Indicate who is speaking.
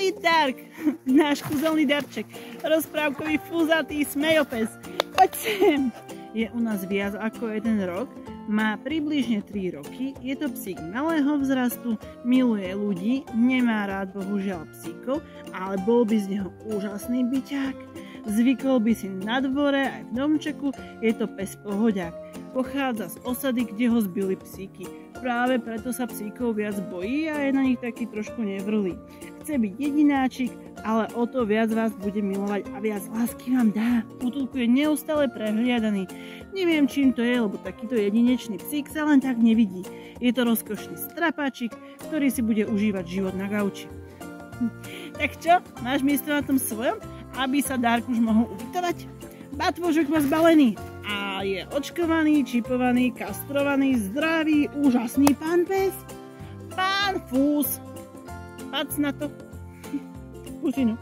Speaker 1: Привіт, Dark! Náš kúzelný darček. Rozprávkový fúzatý smejopes. Poď sem! Je u nás viac ako 1 rok. Má približne 3 roky. Je to psík malého vzrastu, miluje ľudí, nemá rád bohužiaľ psíkov, ale bol by z neho úžasný byťák. Zvykol by si na dvore aj v domčeku, je to pes pohodiak. Pochádza z osady, kde ho zbili psíky. Práve preto sa psíkov viac bojí a je na nich taký trošku nevrlý. Chce byť jedináčik, ale o to viac vás bude milovať a viac lásky vám dá. V útulku je neustále prehliadaný. Neviem, čím to je, lebo takýto jedinečný psík sa len tak nevidí. Je to rozkošný strapáčik, ktorý si bude užívať život na gauči. Tak čo, máš miesto na tom svojom, aby sa Dark už mohol ubytovať? Batôžok má zbalený a je očkovaný, čipovaný, kastrovaný, zdravý, úžasný pán pes. Pán Fús. Pac na to. Pusinu.